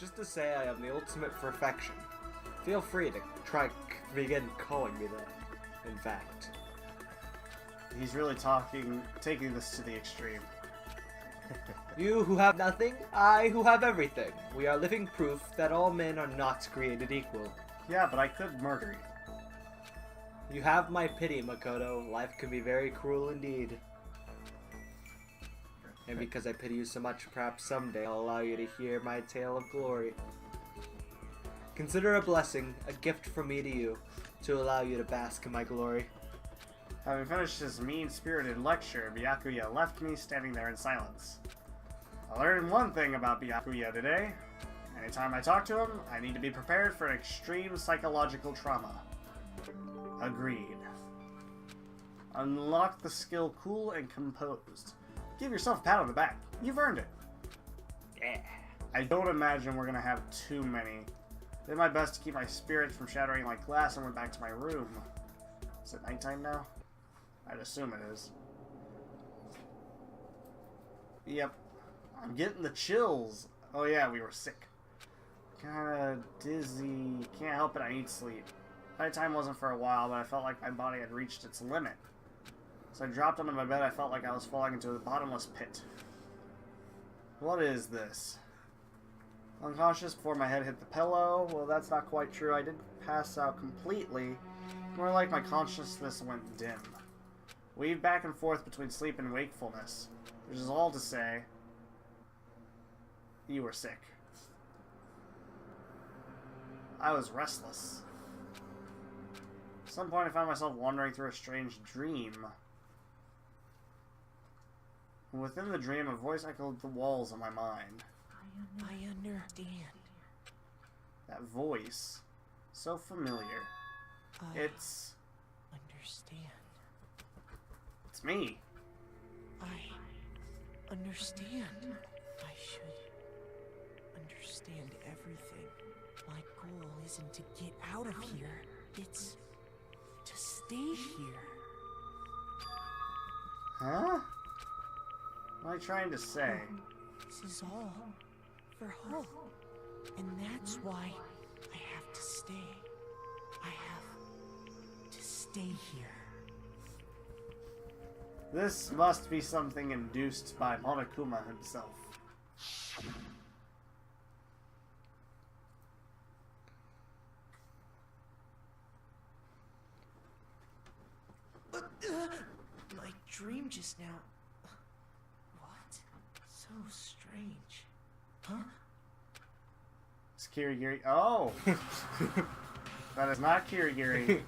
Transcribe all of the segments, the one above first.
just to say I am the ultimate perfection. Feel free to begin calling me that, in fact. He's really taking this to the extreme. You who have nothing, I who have everything. We are living proof that all men are not created equal. Yeah, but I could murder you. You have my pity, Makoto. Life can be very cruel indeed. And because I pity you so much, perhaps someday I'll allow you to hear my tale of glory. Consider a blessing, a gift from me to you, to allow you to bask in my glory. Having finished his mean-spirited lecture, Byakuya left me standing there in silence. I learned one thing about Byakuya today. Anytime I talk to him, I need to be prepared for extreme psychological trauma. Agreed. Unlock the skill Cool and Composed. Give yourself a pat on the back. You've earned it. Yeah. I don't imagine we're gonna have too many. Did my best to keep my spirits from shattering like glass and went back to my room. Is it nighttime now? I'd assume it is. Yep. I'm getting the chills. Oh yeah, we were sick. Kinda dizzy. Can't help it, I need sleep. Nighttime wasn't for a while, but I felt like my body had reached its limit. As I dropped onto my bed, I felt like I was falling into a bottomless pit. What is this? Unconscious before my head hit the pillow? Well, that's not quite true. I didn't pass out completely. More like my consciousness went dim. Weaved back and forth between sleep and wakefulness. Which is all to say, you were sick. I was restless. At some point I found myself wandering through a strange dream. Within the dream, a voice echoed the walls of my mind. I understand. That voice, so familiar. It's me. I understand. I should understand everything. My goal isn't to get out of here. It's to stay here. Huh? What am I trying to say? This is all for hope. And that's why I have to stay. I have to stay here. This must be something induced by Monokuma himself. My dream just now. What? So strange. Huh? It's Kirigiri. Oh! That is not Kirigiri.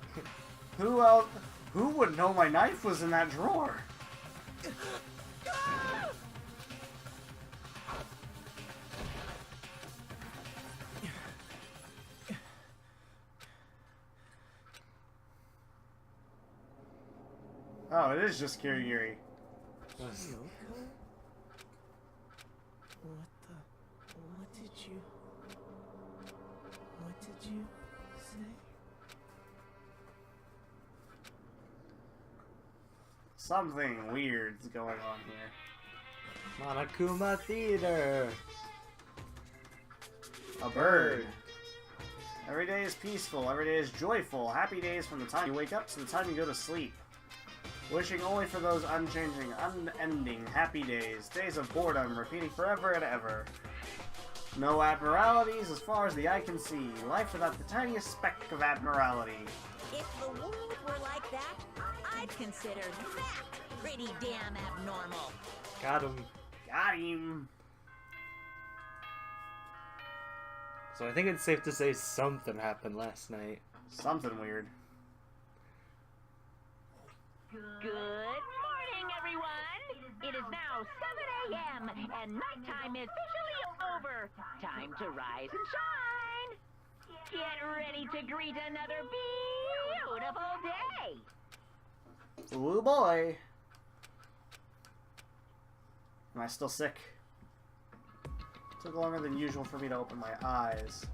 Who else? Who would know my knife was in that drawer? Oh, it is just Kirigiri. What did you say? Something weird's going on here. Monokuma Theater. A bird. Every day is peaceful, every day is joyful. Happy days from the time you wake up to the time you go to sleep. Wishing only for those unchanging, unending, happy days. Days of boredom, repeating forever and ever. No abnormalities as far as the eye can see. Life without the tiniest speck of abnormality. If the world were like that, I'd consider that pretty damn abnormal. Got him. Got him. So I think it's safe to say something happened last night. Something weird. Good morning, everyone! It is now 7 a.m. and nighttime is officially over. Time to rise and shine! Get ready to greet another beautiful day! Ooh boy. Am I still sick? Took longer than usual for me to open my eyes.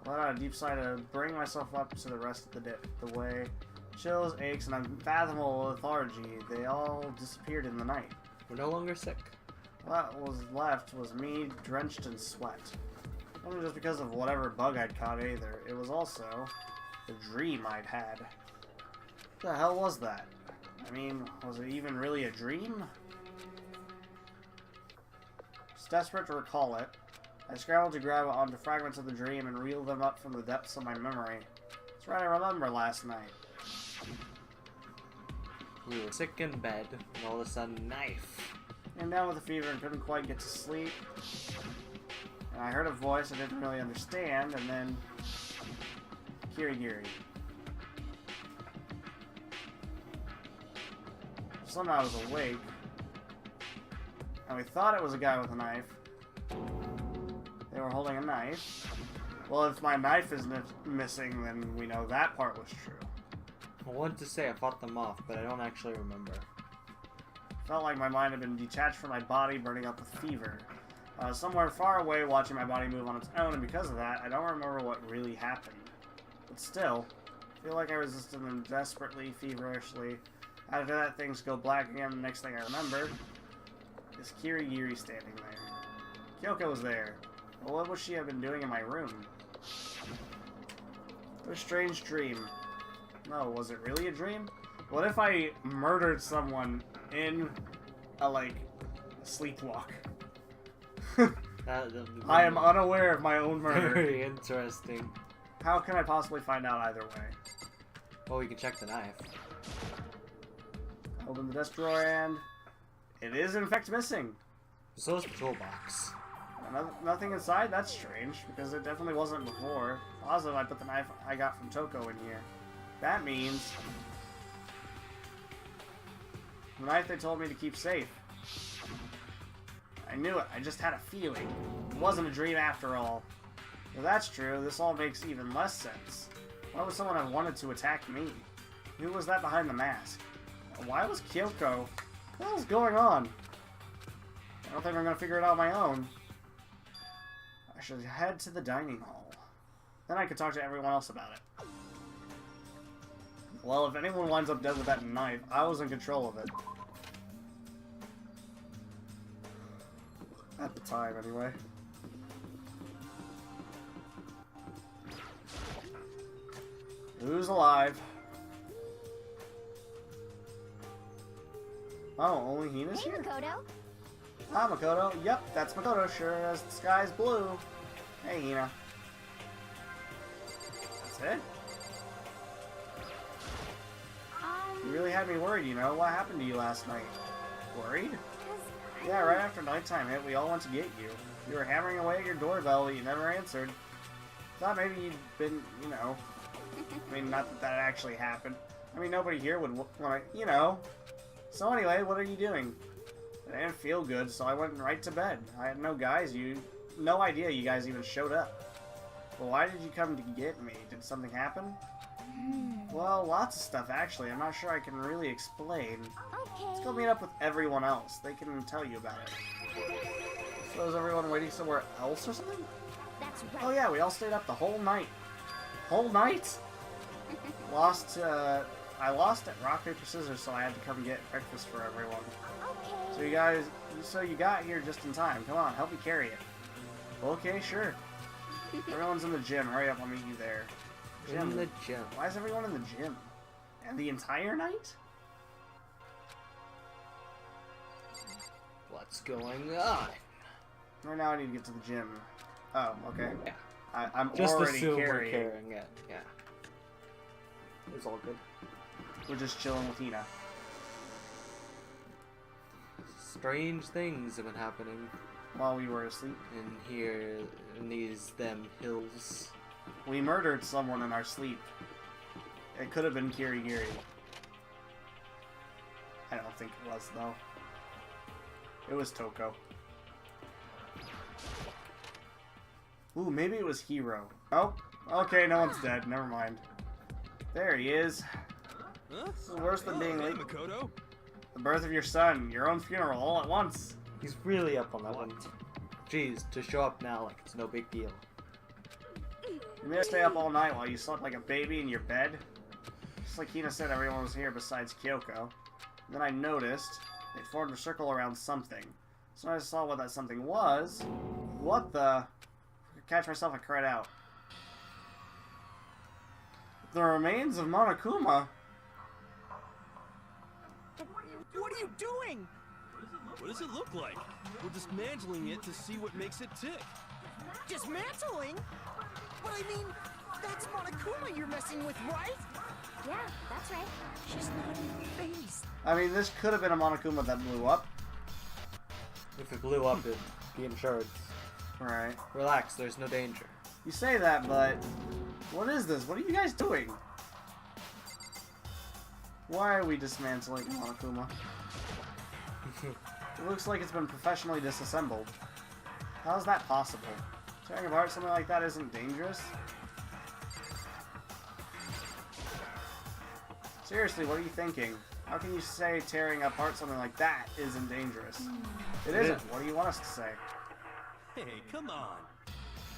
I let out a deep sigh to bring myself up to the rest of the way. Chills, aches, and unfathomable lethargy, they all disappeared in the night. We're no longer sick. What was left was me drenched in sweat. It wasn't just because of whatever bug I'd caught either. It was also the dream I'd had. What the hell was that? I mean, was it even really a dream? Just desperate to recall it, I scrambled to grab onto fragments of the dream and reel them up from the depths of my memory. That's right, I remember last night. We were sick in bed, and all of a sudden, knife. Came down with a fever and couldn't quite get to sleep. And I heard a voice I didn't really understand, and then Kirigiri. Somehow I was awake, and we thought it was a guy with a knife. They were holding a knife. Well, if my knife is missing, then we know that part was true. I wanted to say I fought them off, but I don't actually remember. Felt like my mind had been detached from my body, burning up with fever. Somewhere far away, watching my body move on its own, and because of that, I don't remember what really happened. But still, I feel like I resisted them desperately, feverishly. After that, things go black again. The next thing I remember is Kirigiri standing there. Kyoko was there. Well, what would she have been doing in my room? It was a strange dream. No, was it really a dream? What if I murdered someone in a, sleepwalk? I am unaware of my own murder. Very interesting. How can I possibly find out either way? Well, we can check the knife. Open the desk drawer and it is in fact missing. So is the toolbox. Nothing inside? That's strange, because it definitely wasn't before. Also, I put the knife I got from Toko in here. That means the knife they told me to keep safe. I knew it. I just had a feeling. It wasn't a dream after all. If that's true, this all makes even less sense. Why would someone have wanted to attack me? Who was that behind the mask? Why was Kyoko? What the hell's going on? I don't think I'm going to figure it out on my own. I should head to the dining hall. Then I could talk to everyone else about it. Well, if anyone winds up dead with that knife, I was in control of it. At the time, anyway. Who's alive? Oh, only Hina's here? Makoto. Ah, Makoto. Yep, that's Makoto, sure as the sky's blue. Hey, Hina. That's it? You really had me worried, you know? What happened to you last night? Worried? Yeah, right after nighttime hit, we all went to get you. You were hammering away at your doorbell, but you never answered. Thought maybe you'd been, you know... I mean, not that that actually happened. I mean, nobody here would want to, you know... So anyway, what are you doing? I didn't feel good, so I went right to bed. I had no idea you guys even showed up. Well, why did you come to get me? Did something happen? Well, lots of stuff, actually. I'm not sure I can really explain. Okay. Let's go meet up with everyone else. They can tell you about it. So is everyone waiting somewhere else or something? That's right. Oh yeah, we all stayed up the whole night. Whole night? I lost at rock, paper, scissors, so I had to come get breakfast for everyone. Okay. So you got here just in time. Come on, help me carry it. Okay, sure. Everyone's in the gym. Hurry up, I'll meet you there. In the gym. Why is everyone in the gym? And the entire night? What's going on? Right now I need to get to the gym. Oh, okay. Yeah. I'm Just already assume we're carrying. carrying it. Yeah. It's all good. We're just chilling with Hina. Strange things have been happening While we were asleep. in here, in these hills. We murdered someone in our sleep. It could have been Kirigiri. I don't think it was, though. It was Toko. Ooh, maybe it was Hiro. Oh, okay, no one's dead. Never mind. There he is. Huh? This is worse than being late. Makoto. The birth of your son, your own funeral, all at once. He's really up on that one. Jeez, to show up now like it's no big deal. You made us stay up all night while you slept like a baby in your bed. Just like Hina said, everyone was here besides Kyoko. And then I noticed they formed a circle around something. So I saw what that something was. What the? Catch myself, I cried out. The remains of Monokuma. What are you doing? What does it look like? We're dismantling it to see what makes it tick. Dismantling? But I mean, that's Monokuma you're messing with, right? Yeah, that's right. She's not even phased. I mean, this could have been a Monokuma that blew up. If it blew up, it'd be insurance. Right. Relax, there's no danger. You say that, but what is this? What are you guys doing? Why are we dismantling Monokuma? It looks like it's been professionally disassembled. How is that possible? Tearing apart something like that isn't dangerous? Seriously, what are you thinking? How can you say tearing apart something like that isn't dangerous? It isn't. What do you want us to say? Hey, come on.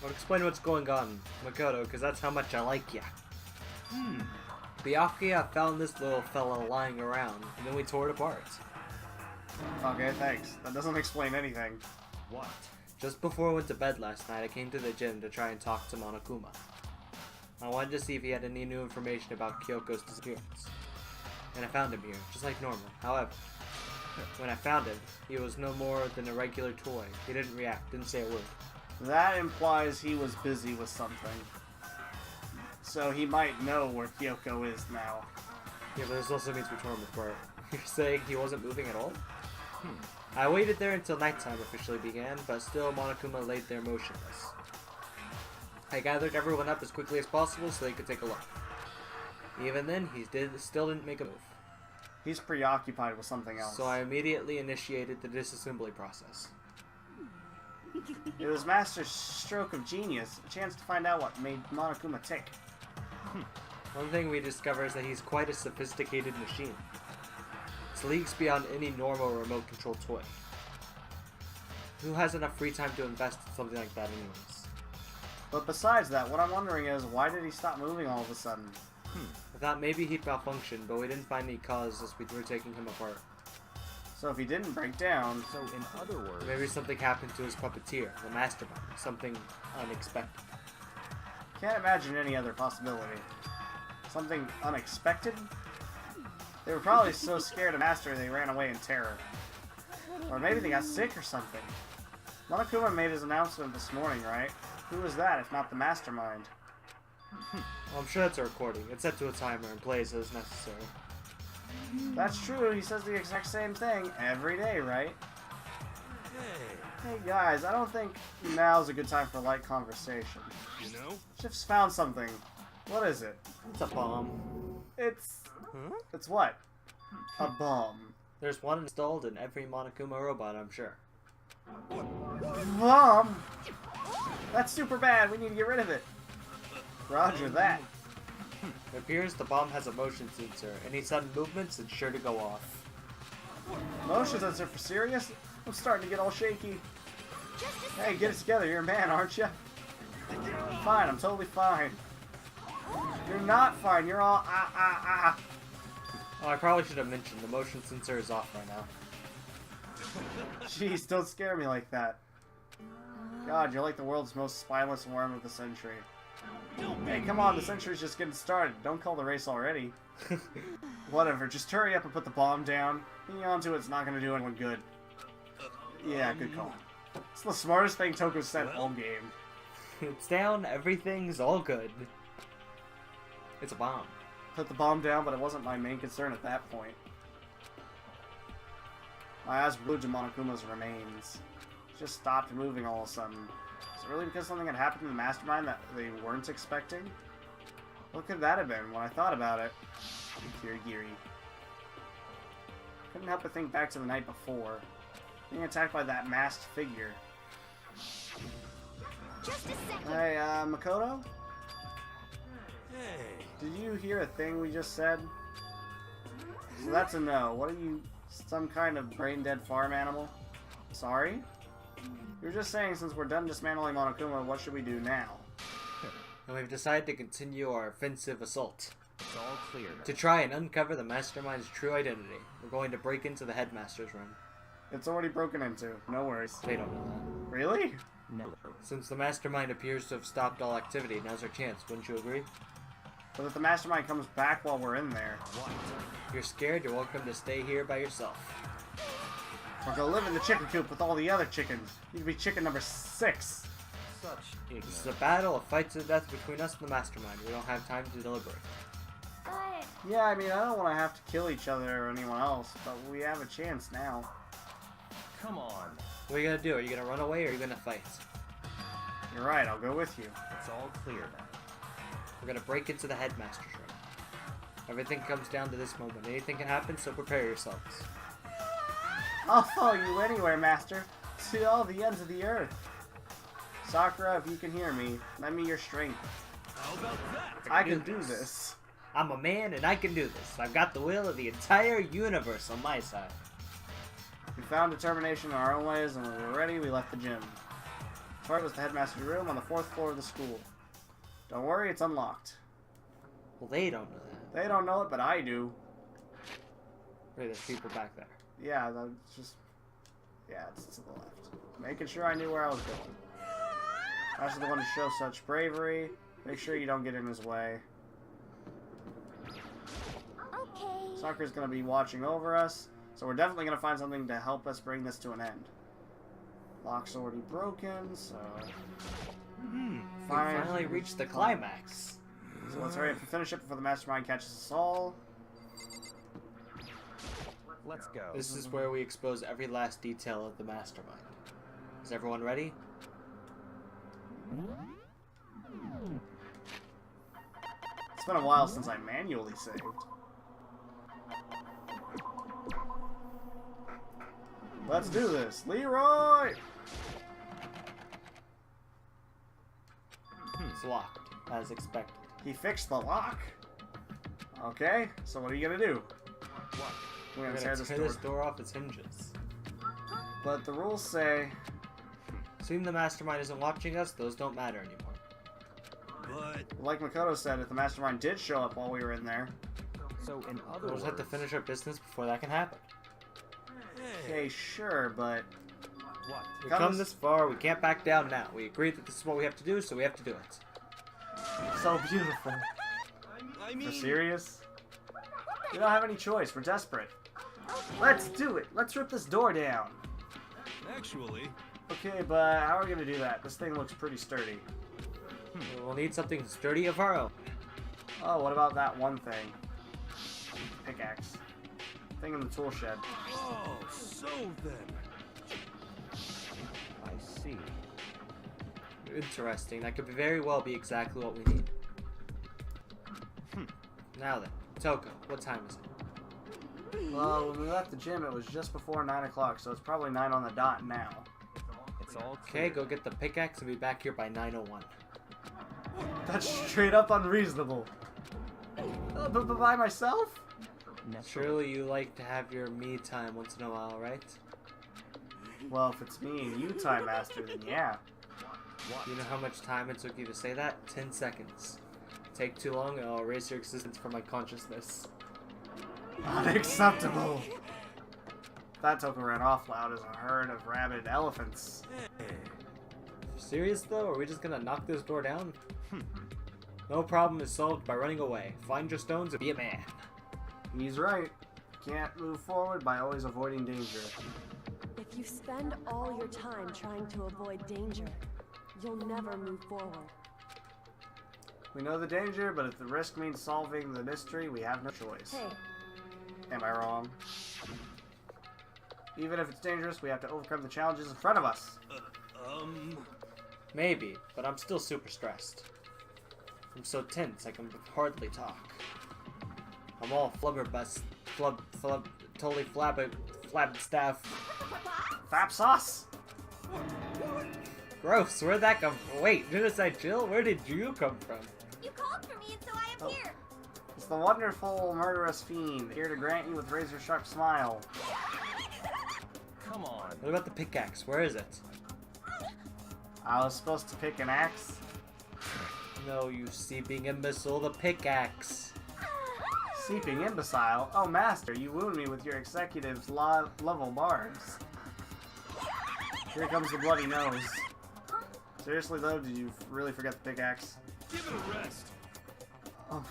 I'll explain what's going on, Makoto, because that's how much I like ya. Byakuya found this little fella lying around, and then we tore it apart. Okay, thanks. That doesn't explain anything. What? Just before I went to bed last night, I came to the gym to try and talk to Monokuma. I wanted to see if he had any new information about Kyoko's disappearance. And I found him here, just like normal. However, when I found him, he was no more than a regular toy. He didn't react, didn't say a word. That implies he was busy with something. So he might know where Kyoko is now. Yeah, but this also means we tore him apart. You're saying he wasn't moving at all? I waited there until nighttime officially began, but still Monokuma laid there motionless. I gathered everyone up as quickly as possible so they could take a look. Even then, he still didn't make a move. He's preoccupied with something else. So I immediately initiated the disassembly process. It was Master's stroke of genius, a chance to find out what made Monokuma tick. One thing we discover is that he's quite a sophisticated machine. It's leagues beyond any normal remote control toy. Who has enough free time to invest in something like that anyways? But besides that, what I'm wondering is, why did he stop moving all of a sudden? I thought maybe he'd malfunction, but we didn't find any cause as we were taking him apart. So if he didn't break down... So, in other words... Maybe something happened to his puppeteer, the mastermind. Something unexpected. Can't imagine any other possibility. Something unexpected? They were probably so scared of Master they ran away in terror. Or maybe they got sick or something. Monokuma made his announcement this morning, right? Who was that if not the mastermind? Well, I'm sure that's a recording. It's set to a timer and plays as necessary. That's true, he says the exact same thing every day, right? Hey, Hey guys, I don't think now's a good time for light conversation. you know? Shift's found something. What is it? It's a bomb. It's... Huh? It's what? A bomb. There's one installed in every Monokuma robot, I'm sure. Bomb? That's super bad, we need to get rid of it. Roger that. It appears the bomb has a motion sensor. Any sudden movements, it's sure to go off. Motion sensor for serious? I'm starting to get all shaky. Just a Hey, get it together, you're a man, aren't you? Fine, I'm totally fine. You're not fine, you're all ah. Oh, I probably should have mentioned the motion sensor is off right now. Jeez, don't scare me like that. God, you're like the world's most spineless worm of the century. Hey, come on, the century's just getting started. Don't call the race already. Whatever, just hurry up and put the bomb down. Hanging on to it's not going to do anyone good. Yeah, good call. It's the smartest thing Toko said all game. It's down, everything's all good. It's a bomb. Put the bomb down, but it wasn't my main concern at that point. My eyes were glued to Monokuma's remains. It just stopped moving all of a sudden. Is it really because something had happened to the mastermind that they weren't expecting? What could that have been when I thought about it? Kirigiri. Couldn't help but think back to the night before. Being attacked by that masked figure. Just a second. Hey, Makoto? Hey. Did you hear a thing we just said? So that's a no. What are you, some kind of brain-dead farm animal? Sorry? You were just saying since we're done dismantling Monokuma, what should we do now? And we've decided to continue our offensive assault. It's all clear. To try and uncover the mastermind's true identity, we're going to break into the headmaster's room. It's already broken into. No worries. They don't know that. Really? No. Since the mastermind appears to have stopped all activity, now's our chance, wouldn't you agree? But if the mastermind comes back while we're in there, If you're scared, you're welcome to stay here by yourself. or go live in the chicken coop with all the other chickens. You can be chicken number 6. Such This is ignorance. a battle, a fight to the death between us and the mastermind. We don't have time to deliberate. But Yeah, I mean, I don't want to have to kill each other or anyone else, but we have a chance now. Come on. What are you gonna do? Are you gonna run away or are you gonna fight? You're right, I'll go with you. It's all clear now. We're gonna break into the headmaster's room. Everything comes down to this moment. Anything can happen, so prepare yourselves. I'll follow you anywhere, Master. To all the ends of the earth. Sakura, if you can hear me, lend me your strength. How about that? I can do this. I'm a man and I can do this. I've got the will of the entire universe on my side. We found determination in our own ways, and when we were ready, we left the gym. Part was the headmaster's room on the 4th floor of the school. Don't worry, it's unlocked. Well, they don't know that. They don't know it, but I do. Wait, there's people back there. Yeah, that's just... Yeah, it's to the left. Making sure I knew where I was going. Master's the one to show such bravery. Make sure you don't get in his way. okay. Sakura's going to be watching over us, so we're definitely going to find something to help us bring this to an end. Lock's already broken, so... We Fine. finally reached the climax. So let's hurry up and finish it before the mastermind catches us all. Let's go. This is where we expose every last detail of the mastermind. Is everyone ready? It's been a while since I manually saved. Let's do this. Leroy! It's locked, as expected. He fixed the lock. Okay, so what are you gonna do? What? We're We're gonna gonna tear tear this this door. door off its hinges. But the rules say... Assuming the mastermind isn't watching us, those don't matter anymore. But Like Makoto said, if the mastermind did show up while we were in there... so in other We'll words, just have to finish our business before that can happen. Hey, Okay, sure, but... what? We've Come come this- this far, we can't back down now. We agreed that this is what we have to do, so we have to do it. So beautiful. I mean, For serious? We don't have any choice. We're desperate. Let's do it. Let's rip this door down. actually, Okay, but how are we gonna do that? This thing looks pretty sturdy. We'll need something sturdy of our own. Oh, what about that one thing? Pickaxe. Thing in the tool shed. oh, so then. I see. Interesting. That could very well be exactly what we need. Now then, Toko, what time is it? Well, when we left the gym, it was just before 9 o'clock, so it's probably 9 on the dot now. It's all Okay, clear. go get the pickaxe and be back here by 9:01. That's straight up unreasonable. But by myself? Surely you like to have your me time once in a while, right? Well, if it's me and you, Time Master, then yeah. You know how much time it took you to say that? 10 seconds. Take too long and I'll erase your existence from my consciousness. Unacceptable. That Toko ran off loud as a herd of rabid elephants. Hey, Serious though? Are we just gonna knock this door down? No problem is solved by running away. Find your stones and be a man. He's right. Can't move forward by always avoiding danger. If you spend all your time trying to avoid danger, you'll never move forward. We know the danger, but if the risk means solving the mystery, we have no choice. Hey, Am I wrong? Even if it's dangerous, we have to overcome the challenges in front of us. Maybe, but I'm still super stressed. I'm so tense I can hardly talk. I'm all totally flabbed staff. Fap sauce? Gross, where'd that come from? Wait, didn't I chill? Where did you come from? You called for me, and so I am Oh. here. It's the wonderful murderous fiend, here to grant you with razor sharp smile. come on. What about the pickaxe? Where is it? I was supposed to pick an axe. No, you seeping imbecile, the pickaxe. Seeping imbecile. Oh, master, you wound me with your executive's level barbs. Here comes the bloody nose. Seriously though, did you really forget the pickaxe? Give it a rest. Oh,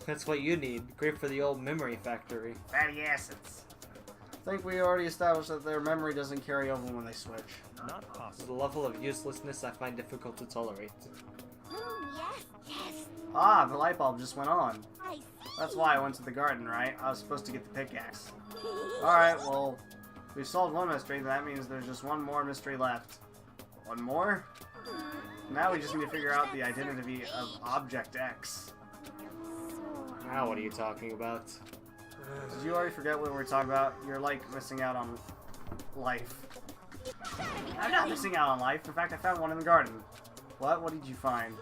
That's what you need. Great for the old memory factory. fatty acids. I think we already established that their memory doesn't carry over when they switch. Not It's possible. a level of uselessness I find difficult to tolerate. Yes, yes. Ah, the light bulb just went on. I see. That's why I went to the garden, right? I was supposed to get the pickaxe. Alright, well, we've solved one mystery, that means there's just one more mystery left. One more? Now we just need to figure out the identity of Object X. Now what are you talking about? Did you already forget what we were talking about? You're like missing out on life. I'm not missing out on life. In fact, I found one in the garden. What? What did you find?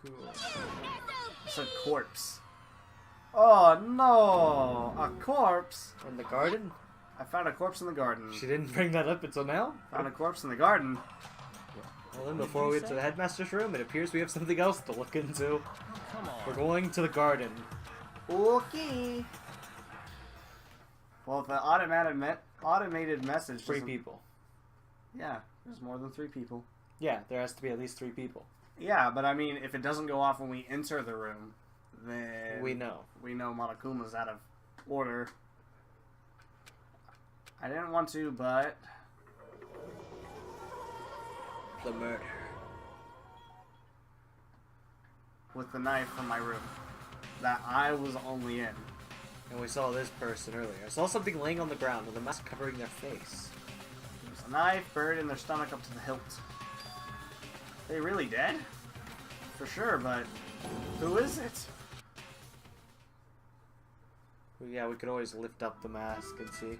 Cool. It's a corpse. Oh no! A corpse? In the garden? I found a corpse in the garden. She didn't bring that up until now? Found a corpse in the garden. Well then, before we get to the headmaster's room, it appears we have something else to look into. Come We're on. going to the garden. Okay. Well, the automated message. 3 doesn't- people. Yeah, there's more than 3 people. Yeah, there has to be at least 3 people. Yeah, but I mean, if it doesn't go off when we enter the room, then We know. we know Monokuma's out of order. I didn't want to, but The murder. with the knife from my room that I was only in. And we saw this person earlier. I saw something laying on the ground with a mask covering their face. There's a knife buried in their stomach up to the hilt. They really dead? For sure, but who is it? Well, yeah, we could always lift up the mask and see.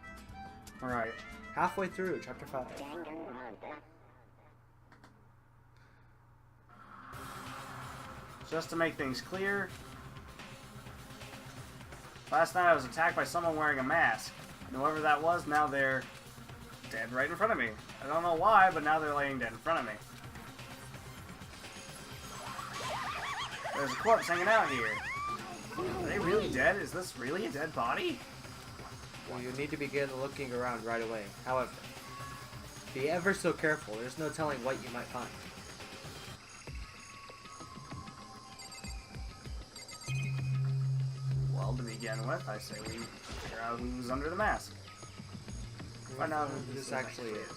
Alright. Halfway through, chapter 5. Just to make things clear, last night I was attacked by someone wearing a mask. And whoever that was, now they're dead right in front of me. I don't know why, but now they're laying dead in front of me. There's a corpse hanging out here. Are they really dead? Is this really a dead body? Well, you need to begin looking around right away. However, be ever so careful. There's no telling what you might find. Well, to begin with, I say we figure out who's under the mask. Find out who this actually is.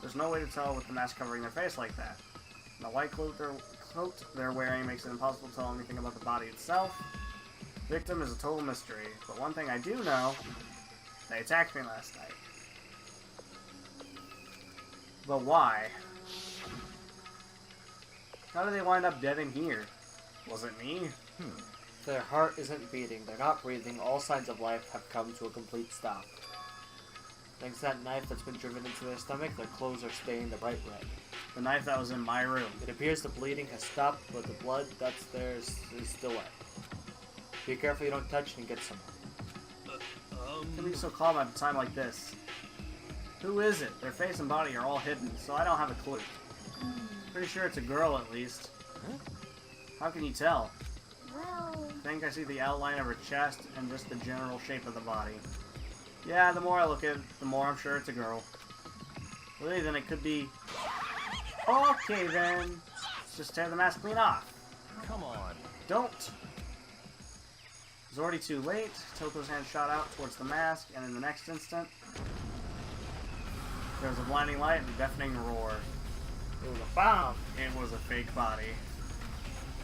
There's no way to tell with the mask covering their face like that. And the white coat they're wearing makes it impossible to tell anything about the body itself. Victim is a total mystery, but one thing I do know, they attacked me last night. But why? How did they wind up dead in here? Was it me? Their heart isn't beating, they're not breathing, all signs of life have come to a complete stop. Thanks to that knife that's been driven into their stomach, their clothes are stained a bright red. The knife that was in my room. It appears the bleeding has stopped, but the blood that's there is still wet. Be careful you don't touch it and get some. Can be so calm at a time like this. Who is it? Their face and body are all hidden, so I don't have a clue. Pretty sure it's a girl at least. How can you tell? Well, I think I see the outline of her chest and just the general shape of the body. Yeah, the more I look at it, the more I'm sure it's a girl. Really, then it could be... Okay then! Let's just tear the mask clean off. Come on. Don't! It was already too late. Toko's hand shot out towards the mask, and in the next instant, there was a blinding light and a deafening roar. It was a bomb! It was a fake body.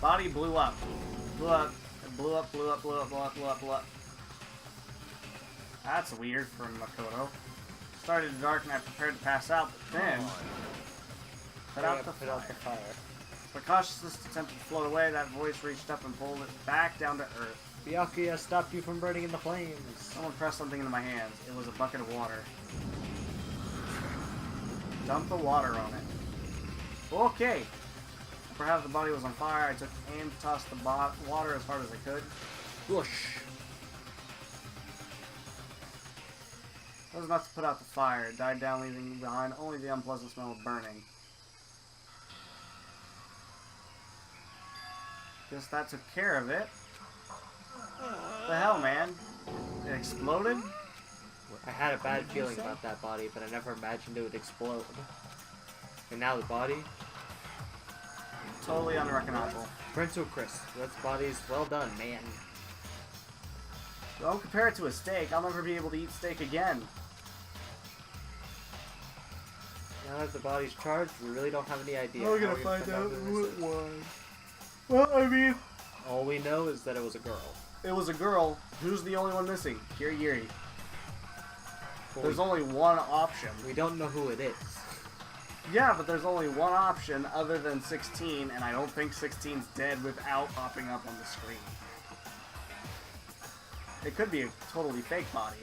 Body blew up. Blew up. It blew up, blew up, blew up, blew up, blew up, blew up. That's weird from Makoto. Started to darken, I prepared to pass out, but then... Put out the Put out the fire. fire. With cautiousness attempted to float away, that voice reached up and pulled it back down to earth. Byakuya stopped you from burning in the flames. Someone pressed something into my hands. It was a bucket of water. Dump the water on it. Okay. Perhaps the body was on fire. I took aim to toss the water as hard as I could. Whoosh! It was enough to put out the fire. It died down, leaving behind only the unpleasant smell of burning. Guess that took care of it. What the hell, man? It exploded? I had a bad feeling about that body, but I never imagined it would explode. And now the body? Totally unrecognizable. Prince Chris, that body's well done, man. Don't compare it to a steak. I'll never be able to eat steak again. Now that the body's charged, we really don't have any idea. We're how gonna find out who who this it is. was. Well, I mean, All we know is that it was a girl. it was a girl. Who's the only one missing? Yuri Yuri. But There's only one option. we don't know who it is. Yeah, but there's only one option other than 16, and I don't think 16's dead without popping up on the screen. It could be a totally fake body.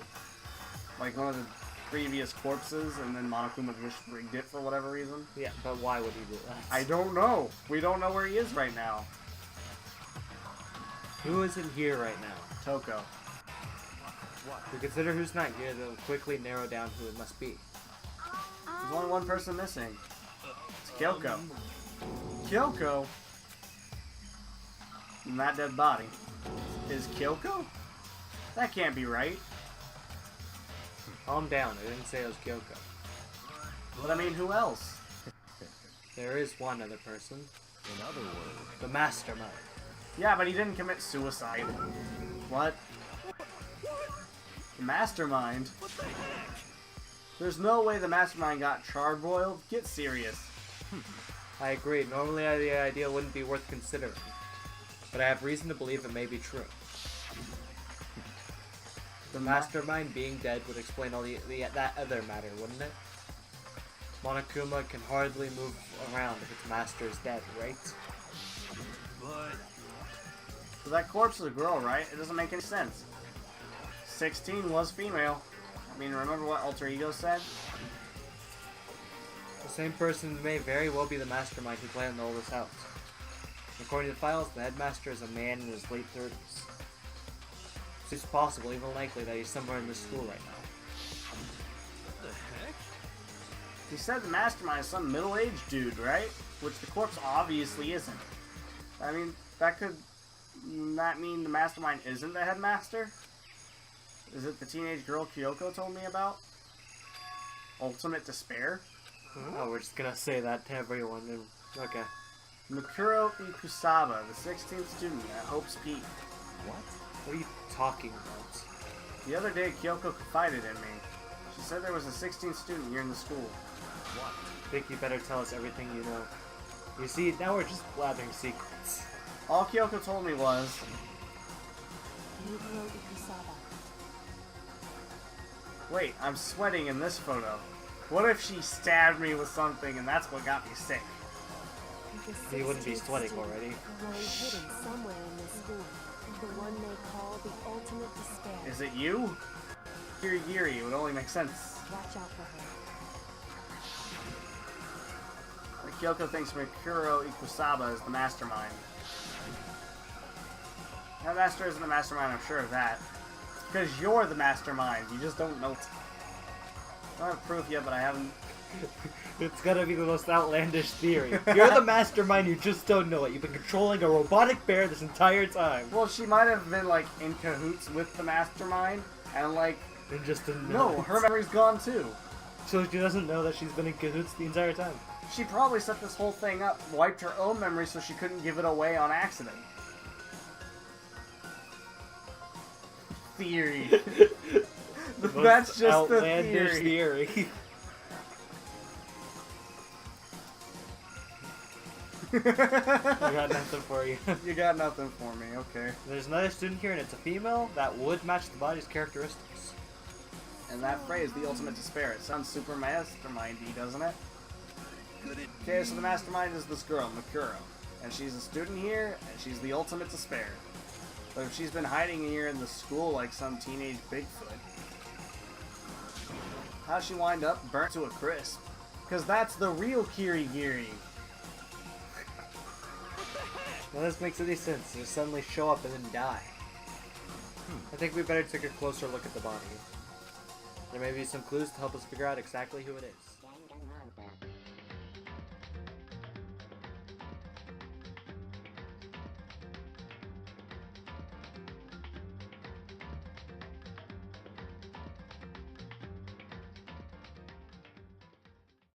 Like one of the previous corpses, and then Monokuma just rigged it for whatever reason. Yeah, but why would he do that? I don't know. We don't know where he is right now. Who isn't here right now? Toko. To consider who's not here, they'll quickly narrow down who it must be. There's only one person missing. It's Kyoko. Kyoko? And that dead body. Is Kyoko? That can't be right. Calm down, I didn't say it was Kyoko. But I mean, who else? There is one other person. In other words, The Mastermind. Yeah, but he didn't commit suicide. What? The Mastermind? There's no way the Mastermind got charbroiled. Get serious. I agree, normally the idea wouldn't be worth considering. But I have reason to believe it may be true. The Mastermind being dead would explain all that other matter, wouldn't it? Monokuma can hardly move around if its master is dead, right? but So that corpse is a girl, right? It doesn't make any sense. 16 was female. I mean, remember what Alter Ego said? The same person may very well be the Mastermind who planned all this out. According to the files, the headmaster is a man in his late 30s. It's possible, even likely, that he's somewhere in this school right now. what the heck? He said the Mastermind is some middle-aged dude, right? Which the corpse obviously isn't. I mean, that mean the Mastermind isn't the headmaster? Is it the teenage girl Kyoko told me about? Ultimate Despair? Oh, we're just gonna say that to everyone. Okay. Mikuro Ikusaba, the 16th student at Hope's Peak. What? What are you talking about? The other day, Kyoko confided in me. She said there was a 16th student here in the school. I think you better tell us everything you know. You see, now we're just blathering secrets. All Kyoko told me was, Mikuro Ikusaba. wait, I'm sweating in this photo. What if she stabbed me with something and that's what got me sick? The You wouldn't be 16th sweating student already. lies hidden somewhere in this school. The one they call the ultimate despair. Is it you? Yuri Yuri, it would only make sense. Watch out for her. Kyoko thinks Mikuro Ikusaba is the mastermind. That master isn't the mastermind, I'm sure of that. It's because you're the mastermind, you just don't know it. I don't have proof yet, but I haven't. It's gonna be the most outlandish theory. You're the Mastermind, you just don't know it. You've been controlling a robotic bear this entire time. Well, she might have been, like, in cahoots with the mastermind, and, like, And just didn't know no, it. her memory's gone too. So she doesn't know that she's been in cahoots the entire time. She probably set this whole thing up, wiped her own memory so she couldn't give it away on accident. Theory. That's just the outlandish theory. theory. I got nothing for you. You got nothing for me, okay. There's another student here, and it's a female that would match the body's characteristics. And that phrase, the ultimate despair, it sounds super mastermindy, doesn't it? Could it Okay, so the mastermind is this girl, Mikuro. And she's a student here, and she's the ultimate despair. But if she's been hiding here in the school like some teenage Bigfoot, how'd she wind up burnt to a crisp? Because that's the real Kirigiri. None of this makes any sense. Just suddenly show up and then die. I think we better take a closer look at the body. There may be some clues to help us figure out exactly who it is.